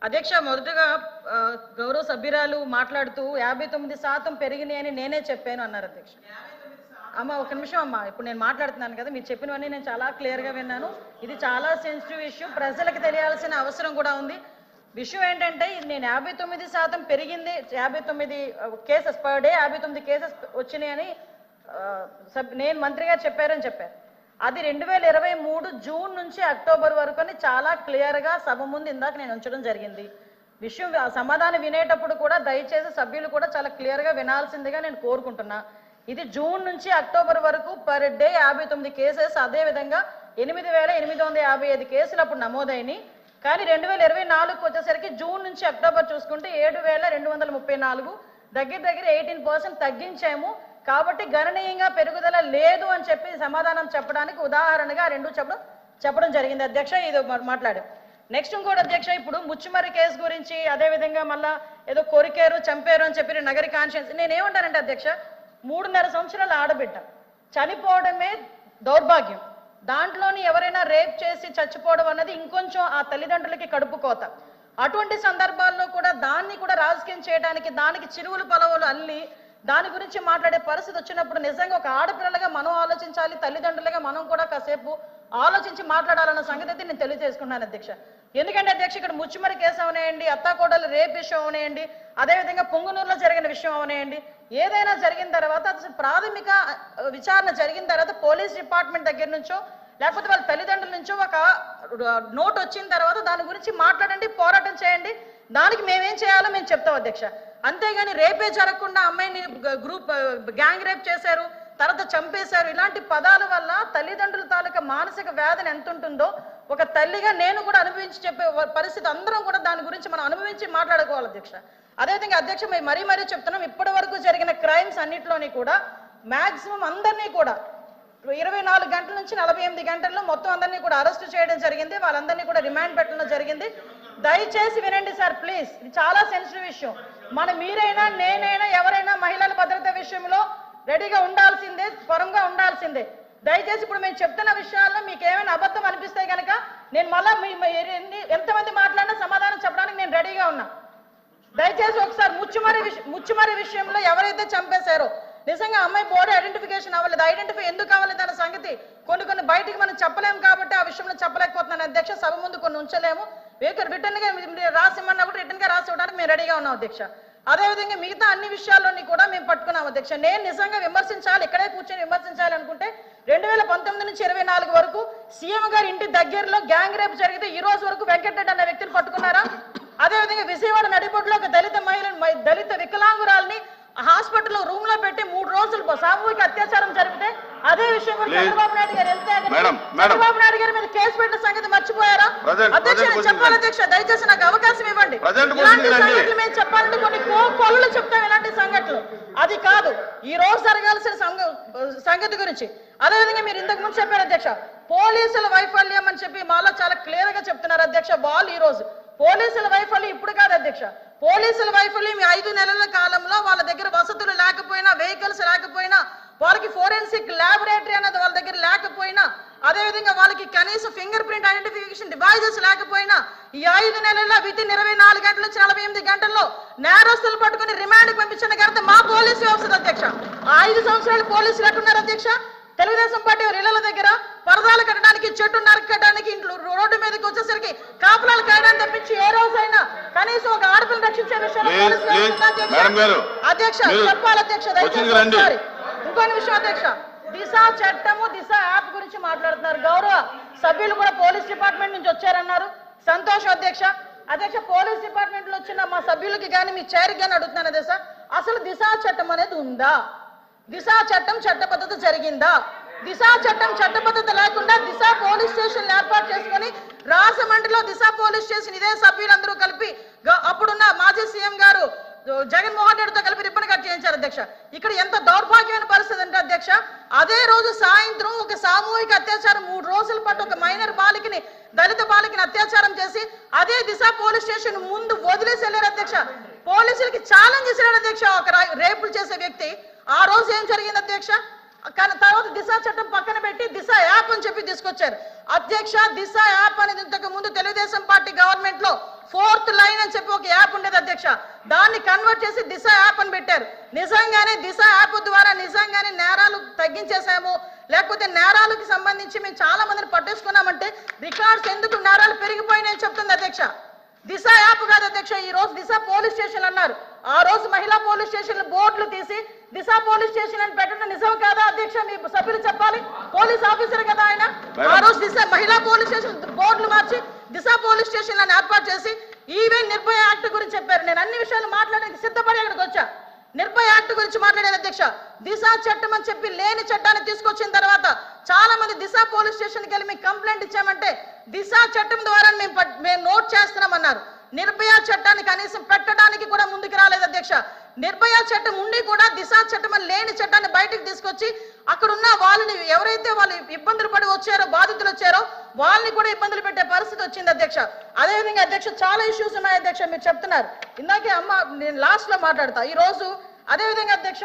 అధ్యక్ష, మొదటగా గౌరవ సభ్యురాలు మాట్లాడుతూ 59% పెరిగినాయి అని నేనే చెప్పాను అన్నారు అధ్యక్ష. అమ్మ ఒక నిమిషం అమ్మా, ఇప్పుడు నేను మాట్లాడుతున్నాను కదా, మీరు చెప్పినవన్నీ నేను చాలా క్లియర్గా విన్నాను. ఇది చాలా సెన్సిటివ్ ఇష్యూ, ప్రజలకు తెలియాల్సిన అవసరం కూడా ఉంది. విషయం ఏంటంటే నేను 59% పెరిగింది, 59 కేసెస్ పర్ డే 59 కేసెస్ వచ్చినాయని నేను మంత్రి గారు చెప్పారని చెప్పారు. అది 2023 జూన్ నుంచి అక్టోబర్ వరకు అని చాలా క్లియర్గా సభ ముందు ఇందాక నేను ఉంచడం జరిగింది. విషయం సమాధానం వినేటప్పుడు కూడా దయచేసి సభ్యులు కూడా చాలా క్లియర్గా వినాల్సిందిగా నేను కోరుకుంటున్నా. ఇది జూన్ నుంచి అక్టోబర్ వరకు పర్ డే 59 కేసెస్, అదేవిధంగా 8,855 కేసులు అప్పుడు నమోదైనవి. కానీ 2024 వచ్చేసరికి జూన్ నుంచి అక్టోబర్ చూసుకుంటే 7,234, దగ్గర 18% తగ్గించాము. కాబట్టి గణనీయంగా పెరుగుదల లేదు అని చెప్పి సమాధానం చెప్పడానికి ఉదాహరణగా రెండు చెప్పడం జరిగింది అధ్యక్ష. ఇది మాట్లాడాం. నెక్స్ట్ ఇంకోటి అధ్యక్ష, ఇప్పుడు ముచ్చుమర్రి కేసు గురించి, అదేవిధంగా మళ్ళా ఏదో కొరికారు చంపారు అని చెప్పి నగరి కాన్షియన్స్. నేనేమంటానంటే అధ్యక్ష, 3.5 సంవత్సరాల ఆడబిడ్డ చనిపోవడమే దౌర్భాగ్యం. దాంట్లోని ఎవరైనా రేప్ చేసి చచ్చిపోవడం అన్నది ఇంకొంచెం ఆ తల్లిదండ్రులకి కడుపు కోత. అటువంటి సందర్భాల్లో కూడా దాన్ని కూడా రాజకీయం చేయడానికి, దానికి చిరువులు పొలవులు అల్లి దాని గురించి మాట్లాడే పరిస్థితి వచ్చినప్పుడు నిజంగా ఒక ఆడపిల్లలుగా మనం ఆలోచించాలి, తల్లిదండ్రులుగా మనం కూడా కాసేపు ఆలోచించి మాట్లాడాలన్న సంగతి అయితే నేను తెలియజేసుకున్నాను అధ్యక్ష. ఎందుకంటే అధ్యక్ష, ఇక్కడ ముచ్చుమరి కేసు అవనేయండి, అత్తాకోడలు రేప్ విషయం అవనేయండి, అదేవిధంగా పొంగునూరులో జరిగిన విషయం అవనేయండి, ఏదైనా జరిగిన తర్వాత అసలు ప్రాథమిక విచారణ జరిగిన తర్వాత పోలీస్ డిపార్ట్మెంట్ దగ్గర నుంచో లేకపోతే వాళ్ళ తల్లిదండ్రుల నుంచో ఒక నోట్ వచ్చిన తర్వాత దాని గురించి మాట్లాడండి, పోరాటం చేయండి. దానికి మేమేం చేయాలో మేము చెప్తాం అధ్యక్ష. అంతేగాని రేపే జరగకుండా అమ్మాయిని గ్యాంగ్ రేప్ చేశారు, తర్వాత చంపేశారు, ఇలాంటి పదాల వల్ల తల్లిదండ్రుల తాలూకా మానసిక వేదన ఎంత ఉంటుందో ఒక తల్లిగా నేను కూడా అనుభవించి చెప్పే పరిస్థితి అందరం కూడా దాని గురించి మనం అనుభవించి మాట్లాడుకోవాలి అధ్యక్ష. అదేవిధంగా అధ్యక్ష, మరీ చెప్తున్నాం, ఇప్పటి వరకు జరిగిన క్రైమ్స్ అన్నింటిలోని కూడా మ్యాక్సిమం అందరినీ కూడా 24 గంటల నుంచి 48 గంటల్లో మొత్తం అందరినీ కూడా అరెస్ట్ చేయడం జరిగింది. వాళ్ళందరినీ కూడా రిమాండ్ పెట్టడం జరిగింది. దయచేసి వినండి సార్ ప్లీజ్, ఇది చాలా సెన్సిటివ్ విషయం. మీరైనా నేనైనా ఎవరైనా మహిళల భద్రత విషయంలో రెడీగా ఉండాల్సిందే, పరంగా ఉండాల్సిందే. దయచేసి ఇప్పుడు మేము చెప్తున్న విషయాల్లో మీకు ఏమైనా అబద్ధం అనిపిస్తే కనుక నేను మళ్ళా ఎంతమంది మాట్లాడినా సమాధానం చెప్పడానికి నేను రెడీగా ఉన్నా. దయచేసి ఒకసారి ముచ్చుమరి విషయంలో ఎవరైతే చంపేశారో నిజంగా అమ్మాయి బాడీ ఐడెంటిఫికేషన్ అవ్వలేదు. ఐడెంటిఫై ఎందుకు అవ్వలేదు అన్న సంగతి కొన్ని బయటికి మనం చెప్పలేము కాబట్టి ఆ విషయంలో చెప్పలేకపోతున్నాను అధ్యక్ష. సభ ముందు కొన్ని ఉంచలేము. రిటర్న్ గా రాసిమన్నా కూడా రిటర్న్ గా రాసి ఇవ్వడానికి మేము రెడీగా ఉన్నాం అధ్యక్ష. అదేవిధంగా మిగతా అన్ని విషయాల్లోని కూడా మేము పట్టుకున్నాం అధ్యక్ష. నేను నిజంగా విమర్శించాలి, ఇక్కడే కూర్చొని విమర్శించాలి అనుకుంటే 2019 నుంచి 24 వరకు సీఎం గారి ఇంటి దగ్గరలో గ్యాంగ్ రేప్ జరిగితే ఈ రోజు వరకు వెంకటరెడ్డి అనే వ్యక్తిని పట్టుకున్నారా? అదేవిధంగా విజయవాడ నడిబొడ్డులో ఒక దళిత వికలాంగురాల్ని హాస్పిటల్లో రూమ్ లో పెట్టి 3 రోజులు సామూహిక అత్యాచారం జరిగితే అదే విషయం చంద్రబాబు నాయుడు గారు వెళ్తే చంద్రబాబు నాయుడు గారి మీద కేసు పెట్టిన సంగతి మర్చిపోయారా అధ్యక్ష? చెప్పాలి అధ్యక్ష, దయచేసి నాకు అవకాశం ఇవ్వండి. ఇలాంటి సంఘటనలు మేము చెప్పాలంటే కొన్ని కొల్లు చెప్తాం, ఇలాంటి సంఘటనలు అది కాదు ఈ రోజు జరగాల్సిన సంగతి గురించి. అదేవిధంగా మీరు ఇంతకు ముందు చెప్పారు అధ్యక్ష, పోలీసుల వైఫల్యం అని చెప్పి మాలో చాలా క్లియర్ గా చెప్తున్నారు అధ్యక్ష. వాళ్ళు ఈ రోజు పోలీసుల వైఫల్యం ఇప్పుడు కాదు అధ్యక్ష, పోలీసుల వైఫల్యం 5 నెలల కాలంలో వాళ్ళ దగ్గర వసతులు లేకపోయినా, వెహికల్స్ లేకపోయినా, వాళ్ళకి ఫోరెన్సిక్ ల్యాబొరేటరీ అనేది వాళ్ళ దగ్గర లేకపోయినా, అదేవిధంగా వాళ్ళకి కనీసం ఫింగర్ ప్రింట్ ఐడెంటిఫికేషన్ డివైజెస్ లేకపోయినా ఈ 5 నెలల్లో వితిన్ 24 గంటల నుంచి 48 గంటల్లో నేరస్తులు పట్టుకుని రిమాండ్కి పంపించిన ఘనత మా పోలీసు వ్యవస్థ అధ్యక్ష. 5 సంవత్సరాలు పోలీసులు ఎట్టున్నారు అధ్యక్ష? తెలుగుదేశం పార్టీ ఇళ్ల దగ్గర పరదాలు కట్టడానికి, చెట్టు నరకడానికి, ఇంట్లో రోడ్డు మీదకి వచ్చేసరికి కాపులాలు కాయడానికి తప్పించి ఏ రోజైనా కనీసం ఒక ఆడపిల్లని రక్షించే విషయంలో అధ్యక్ష చెప్పాలి అధ్యక్ష. దయచేసి ఇంకొన్ని విషయం అధ్యక్ష, దిశ చట్టము, దిశ యాప్ గురించి మాట్లాడుతున్నారు. గౌరవ సభ్యులు కూడా పోలీస్ డిపార్ట్మెంట్ నుంచి వచ్చారన్నారు, సంతోషం అధ్యక్ష. అధ్యక్ష, పోలీస్ డిపార్ట్మెంట్ లో వచ్చిన మా సభ్యులకి కానీ మీ చైర్కి కానీ అడుగుతున్నాను అధ్యక్ష, అసలు దిశ చట్టం అనేది ఉందా? దిశ చట్టం చట్టబద్ధత జరిగిందా? దిశ చట్టం చట్టబద్ధత లేకుండా దిశ పోలీస్ స్టేషన్ ఏర్పాటు చేసుకుని రాజమండ్రిలో దిశ పోలీస్ స్టేషన్ ఇదే సభ్యులందరూ కలిపి అప్పుడున్న మాజీ సీఎం గారు జగన్మోహన్ రెడ్డితో కలిపి రిబ్బన్ కట్ చేయించారు అధ్యక్ష. ఇక్కడ ఎంత దౌర్భాగ్యమైన పరిస్థితి అంటే అధ్యక్ష, అదే రోజు సాయంత్రం ఒక సామూహిక అత్యాచారం 3 రోజుల పాటు ఒక మైనర్ బాలికని, దళిత బాలికని అత్యాచారం చేసి అదే దిశ పోలీస్ స్టేషన్ ముందు వదిలేసి వెళ్ళారు అధ్యక్ష. పోలీసులకి ఛాలెంజ్ చేశారు అధ్యక్ష ఒక రేపులు చేసే వ్యక్తి. ఆ రోజు ఏం జరిగింది అధ్యక్ష? కానీ తర్వాత దిశ చట్టం పక్కన పెట్టి దిశ యాప్ అని చెప్పి తీసుకొచ్చారు. అధ్యక్ష దిశ యాప్ అనేది ఇంతకు ముందు తెలుగుదేశం పార్టీ గవర్నమెంట్ లో 4th లైన్ అని చెప్పి ఒక యాప్ ఉండేది అధ్యక్ష. దాన్ని కన్వర్ట్ చేసి దిశ యాప్ అని పెట్టారు. నిజంగానే దిశ యాప్ ద్వారా నిజంగానే నేరాలు తగ్గించేసాము, లేకపోతే నేరాలకు సంబంధించి మేము చాలా మందిని పట్టేసుకున్నామంటే రికార్డ్స్ ఎందుకు నేరాలు పెరిగిపోయినాయని చెప్తుంది అధ్యక్ష. దిశ యాప్ కాదు అధ్యక్ష, ఈ రోజు దిశ పోలీస్ స్టేషన్ అన్నారు. ఆ రోజు మహిళా పోలీస్ స్టేషన్ బోర్డులు తీసి దిశ పోలీస్ స్టేషన్ అని పెట్టడం నిజం కాదా అధ్యక్ష? మీ సభ్యులు చెప్పాలి, పోలీస్ ఆఫీసర్ కదా ఆయన. ఆ రోజు దిశ మహిళా పోలీస్ స్టేషన్ బోర్డులు మార్చి దిశ పోలీస్ స్టేషన్ అని ఏర్పాటు చేసి ఈవెన్ నిర్భయ యాక్ట్ గురించి చెప్పారు. నేను అన్ని విషయాలు మాట్లాడడానికి సిద్ధపడి అక్కడికి వచ్చా. నిర్భయ యాక్ట్ గురించి మాట్లాడారు అధ్యక్ష. దిశ చట్టం అని చెప్పి లేని చట్టాన్ని తీసుకొచ్చిన తర్వాత చాలా మంది దిశ పోలీస్ స్టేషన్కి వెళ్ళి మేము కంప్లైంట్ ఇచ్చామంటే దిశ చట్టం ద్వారా మేము నోట్ చేస్తున్నామన్నారు. నిర్భయ చట్టాన్ని కనీసం పెట్టడానికి కూడా ముందుకు రాలేదు అధ్యక్ష. నిర్భయ చట్టం ఉండి కూడా దిశ చట్టం అని లేని చట్టాన్ని బయటకు తీసుకొచ్చి అక్కడున్న వాళ్ళని ఎవరైతే వాళ్ళు ఇబ్బందులు పడి వచ్చారో, బాధితులు వచ్చారో వాళ్ళని కూడా ఇబ్బందులు పెట్టే పరిస్థితి వచ్చింది అధ్యక్ష. అదేవిధంగా అధ్యక్ష చాలా ఇష్యూస్ ఉన్నాయి అధ్యక్ష, మీరు చెప్తున్నారు. ఇందాకే అమ్మ నేను లాస్ట్ లో మాట్లాడతా ఈ రోజు. అదేవిధంగా అధ్యక్ష